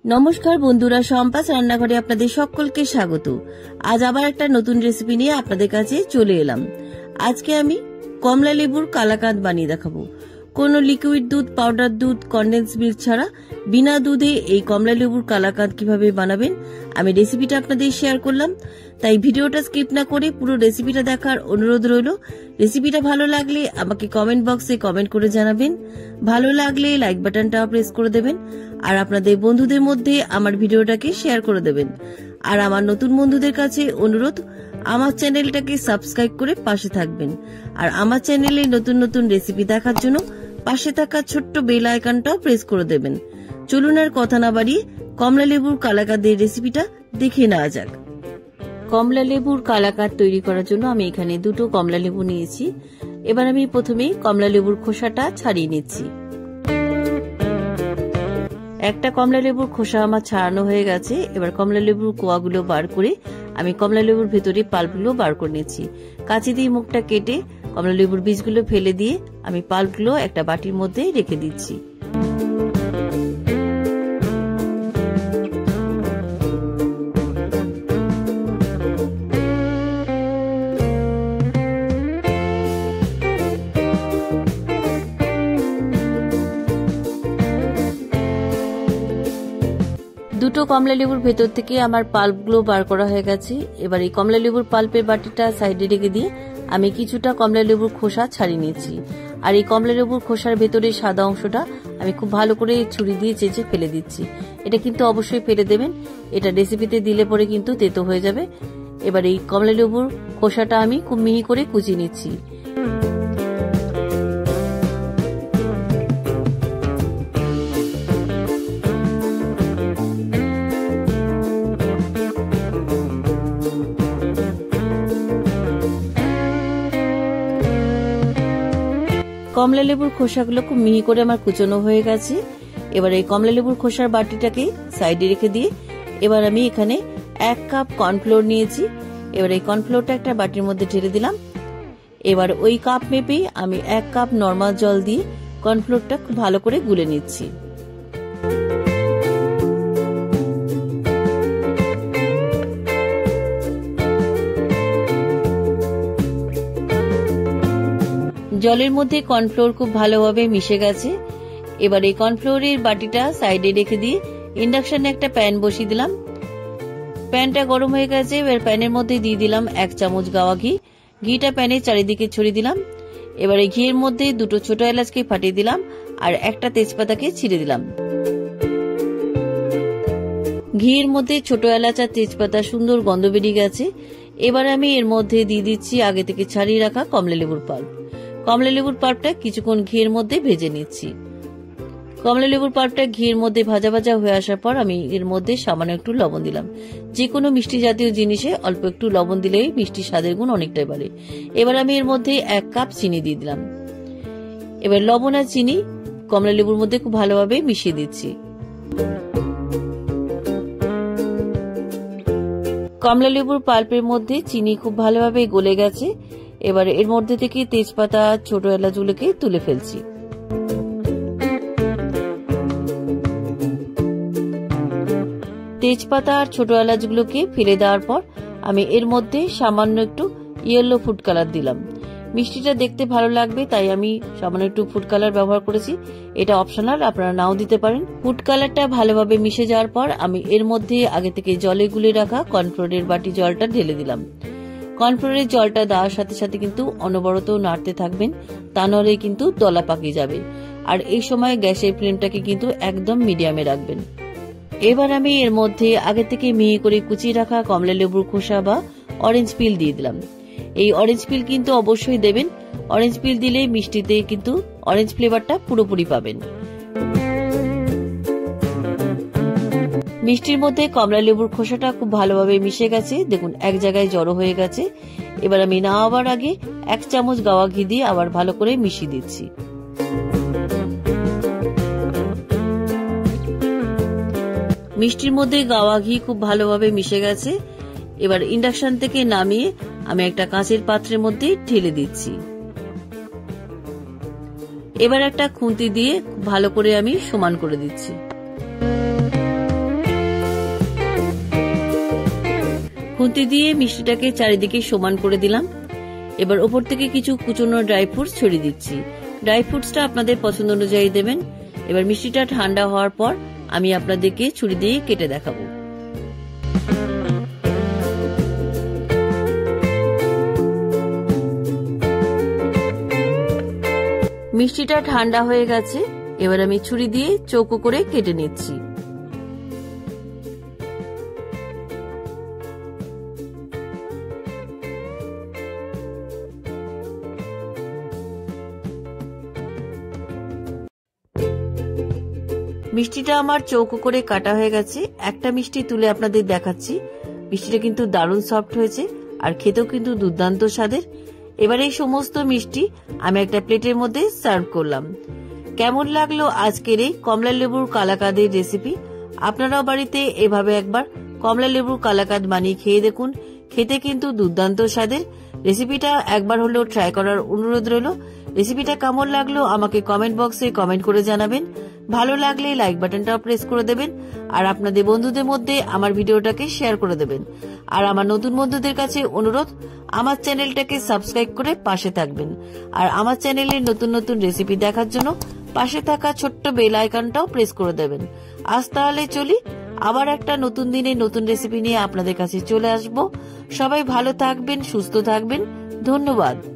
নমস্কার বন্ধুরা, সম্পাস রান্নাঘরে আপনাদের সকলকে স্বাগত। আজ আবার একটা নতুন রেসিপি নিয়ে আপনাদের কাছে চলে এলাম। আজকে আমি কমলা লেবুর কালাকাঁদ বানিয়ে দেখাবো। কোনো লিকুইড দুধ, পাউডার দুধ, কনডেন্স মিল্ক ছাড়া বিনা দুধে এই কমলা লেবুর কালাকাঁদ কিভাবে বানাবেন আমি রেসিপিটা আপনাদের শেয়ার করলাম। তাই ভিডিওটা স্কিপ না করে পুরো রেসিপিটা দেখার অনুরোধ রইল। রেসিপিটা ভালো লাগলে আমাকে কমেন্ট বক্সে কমেন্ট করে জানাবেন। ভালো লাগলে লাইক বাটনটা প্রেস করে দেবেন আর আপনাদের বন্ধুদের মধ্যে আমার ভিডিওটাকে শেয়ার করে দেবেন। আর আমার নতুন বন্ধুদের কাছে অনুরোধ, আমার চ্যানেলটাকে সাবস্ক্রাইব করে পাশে থাকবেন। আর আমার চ্যানেলে নতুন নতুন রেসিপি দেখার জন্য পাশে থাকা ছোট্ট বেল আইকনটাও প্রেস করে দেবেন। চলুন আর কথা না বাড়িয়ে কমলা লেবুর কালাকাঁদের রেসিপিটা দেখে নেওয়া যাক। কমলা লেবুর কালাকাঁদ তৈরি করার জন্য আমি এখানে দুটো কমলা লেবু নিয়েছি। এবার আমি প্রথমে কমলা লেবুর খোসাটা ছাড়িয়ে নিচ্ছি। একটা কমলা লেবুর খোসা আমার ছাড়ানো হয়ে গেছে। এবার কমলা লেবুর কোয়াগুলো বার করে আমি কমলা লেবুর ভেতরে পাল্পগুলো বার করে নিচ্ছি। কাঁচি দিয়ে মুখটা কেটে কমলা লেবুর বীজগুলো ফেলে দিয়ে আমি পাল্পগুলো একটা বাটির মধ্যে রেখে দিচ্ছি। দুটো কমলা লেবুর ভেতর থেকে আমার পাল্পগুলো বার করা হয়ে গেছে। এবার এই কমলা লেবুর পাল্পের বাটিটা সাইডে রেখে দিয়ে আমি কিছুটা কমলা লেবুর খোসা ছাড়িয়ে নিয়েছি। আর এই কমলা লেবুর খোসার ভেতরে সাদা অংশটা আমি খুব ভালো করে ছুরি দিয়ে চেঁচে ফেলে দিচ্ছি। এটা কিন্তু অবশ্যই ফেলে দেবেন, এটা রেসিপিতে দিলে পরে কিন্তু তেতো হয়ে যাবে। এবার এই কমলা লেবুর খোসাটা আমি খুব মিহি করে কুচিয়ে নিচ্ছি। কমলা লেবুর খোসাগুলো খুব মিহি করে আমার কুচনো হয়ে গেছে। এবার এই কমলা লেবুর খোসার বাটিটাকে সাইডে রেখে দিয়ে এবার আমি এখানে 1 কাপ কর্নফ্লোর নিয়েছি। এবার এই কর্নফ্লোরটা একটা বাটির মধ্যে ঢেলে দিলাম। এবার ওই কাপ মেপে আমি 1 কাপ নর্মাল জল দিয়ে কর্নফ্লোরটা খুব ভালো করে গুলে নিচ্ছি। জলের মধ্যে কর্নফ্লোর খুব ভালোভাবে মিশে গেছে। এবার এই কর্নফ্লোরের বাটিটা সাইডে রেখে দিয়ে ইন্ডাকশনে একটা প্যান বসিয়ে দিলাম। প্যানটা গরম হয়ে গেছে। এবার প্যানের মধ্যে দিয়ে দিলাম 1 চামচ গাওয়া ঘি। ঘিটা প্যানের চারিদিকে ছড়িয়ে দিলাম। এবার এই ঘিয়ের মধ্যে দুটো ছোট এলাচকে ফাটিয়ে দিলাম আর একটা তেজপাতাকে ছিঁড়ে দিলাম। ঘিয়ের মধ্যে ছোট এলাচ আর তেজপাতা সুন্দর গন্ধ বেরিয়ে গেছে। এবার আমি এর মধ্যে দিয়ে দিচ্ছি আগে থেকে ছাড়িয়ে রাখা কমলা লেবুর পাল্প। কমলা লেবুর পাল্পটা কিছুক্ষণ ঘিয়ের মধ্যে ভেজে নিচ্ছি। কমলা লেবুর পাল্পটা ঘিয়ের মধ্যে ভাজা ভাজা হয়ে আসার পর আমি এর মধ্যে সামান্য একটু লবণ দিলাম। যে কোনো মিষ্টি জাতীয় জিনিসে অল্প একটু লবণ দিলেই মিষ্টির স্বাদের গুণ অনেকটাই বাড়ে। এবার আমি এর মধ্যে 1 কাপ চিনি দিয়ে দিলাম। এবার লবণ আর চিনি কমলা লেবুর মধ্যে খুব ভালোভাবে মিশিয়ে দিচ্ছি। কমলা লেবুর পাল্পের মধ্যে চিনি খুব ভালোভাবে গলে গেছে। এবার এর মধ্যে থেকে তেজপাতা, ছোট এলাচগুলোকে তুলে ফেলছি। তেজপাতা আর ছোট এলাচগুলোকে ফেলে দেওয়ার পর আমি এর মধ্যে সামান্য একটু ইয়েলো ফুড কালার দিলাম। মিষ্টিটা দেখতে ভালো লাগবে তাই আমি সামান্য একটু ফুড কালার ব্যবহার করেছি। এটা অপশনাল, আপনারা নাও দিতে পারেন। ফুড কালারটা ভালোভাবে মিশে যাওয়ার পর আমি এর মধ্যে আগে থেকে জলে গুলে রাখা কর্নফ্লোরের বাটি জলটা ঢেলে দিলাম। কর্নফ্লোরের জলটা দেওয়ার সাথে সাথে কিন্তু অনবরত নাড়তে থাকবেন, তা নাহলে কিন্তু দলা পাকিয়ে যাবে। আর এই সময় গ্যাসের ফ্লেমটাকে কিন্তু একদম মিডিয়ামে রাখবেন। এবার আমি এর মধ্যে আগে থেকে মিহি করে কুচিয়ে রাখা কমলা লেবুর খোসা বা অরেঞ্জ পিল দিয়ে দিলাম। এই অরেঞ্জ পিল কিন্তু অবশ্যই দেবেন। অরেঞ্জ পিল দিলে মিষ্টিতে কিন্তু অরেঞ্জ ফ্লেভারটা পুরোপুরি পাবেন। মিষ্টির মধ্যে কমলা লেবুর খোসাটা খুব ভালোভাবে মিশে গেছে। দেখুন এক জায়গায় জড়ো হয়ে গেছে। এবার আমি নামাবার আগে 1 চামচ গাওয়া ঘি দিয়ে আবার ভালো করে মিশিয়ে দিচ্ছি। মিষ্টির মধ্যে গাওয়া ঘি খুব ভালোভাবে মিশে গেছে। এবার ইন্ডাকশন থেকে নামিয়ে আমি একটা কাঁচের পাত্রের মধ্যে ঢেলে দিচ্ছি। এবার একটা খুন্তি দিয়ে ভালো করে আমি সমান করে দিচ্ছি। খুন্তি দিয়ে মিষ্টিটাকে চারিদিকে সমান করে দিলাম। এবার ওপর থেকে কিছু কুচনো ড্রাই ফ্রুটস ছড়িয়ে দিচ্ছি। ড্রাই ফ্রুটসটা আপনাদের পছন্দ অনুযায়ী দেবেন। এবার মিষ্টিটা ঠান্ডা হওয়ার পর আমি আপনাদেরকে ছুরি দিয়ে কেটে দেখাবো। মিষ্টিটা ঠান্ডা হয়ে গেছে। এবার আমি ছুরি দিয়ে চৌকো করে কেটে নিচ্ছি। মিষ্টিটা আমার চৌকো করে কাটা হয়ে গেছে। একটা মিষ্টি তুলে আপনাদের দেখাচ্ছি। মিষ্টিটা কিন্তু দারুণ সফট হয়েছে আর খেতেও কিন্তু দুর্দান্ত স্বাদের। এবার এই সমস্ত মিষ্টি আমি একটা প্লেটের মধ্যে সার্ভ করলাম। কেমন লাগলো আজকের এই কমলা লেবুর কালাকাঁদের রেসিপি? আপনারাও বাড়িতে এভাবে একবার কমলা লেবুর কালাকাঁদ বানিয়ে খেয়ে দেখুন। খেতে কিন্তু দুর্দান্ত স্বাদের। রেসিপিটা একবার হলেও ট্রাই করার অনুরোধ রইল। রেসিপিটা কেমন লাগলো আমাকে কমেন্ট বক্সে কমেন্ট করে জানাবেন। ভালো লাগলে লাইক বাটনটা প্রেস করে দেবেন আর আপনাদের বন্ধুদের মধ্যে আমার ভিডিওটাকে শেয়ার করে দেবেন। আর আমার নতুন বন্ধুদের কাছে অনুরোধ, আমার চ্যানেলটাকে সাবস্ক্রাইব করে পাশে থাকবেন। আর আমার চ্যানেলের নতুন নতুন রেসিপি দেখার জন্য পাশে থাকা ছোট্ট বেল আইকনটাও প্রেস করে দেবেন। আজ তাহলে চলি, আবার একটা নতুন দিনে নতুন রেসিপি নিয়ে আপনাদের কাছে চলে আসব। সবাই ভালো থাকবেন, সুস্থ থাকবেন। ধন্যবাদ।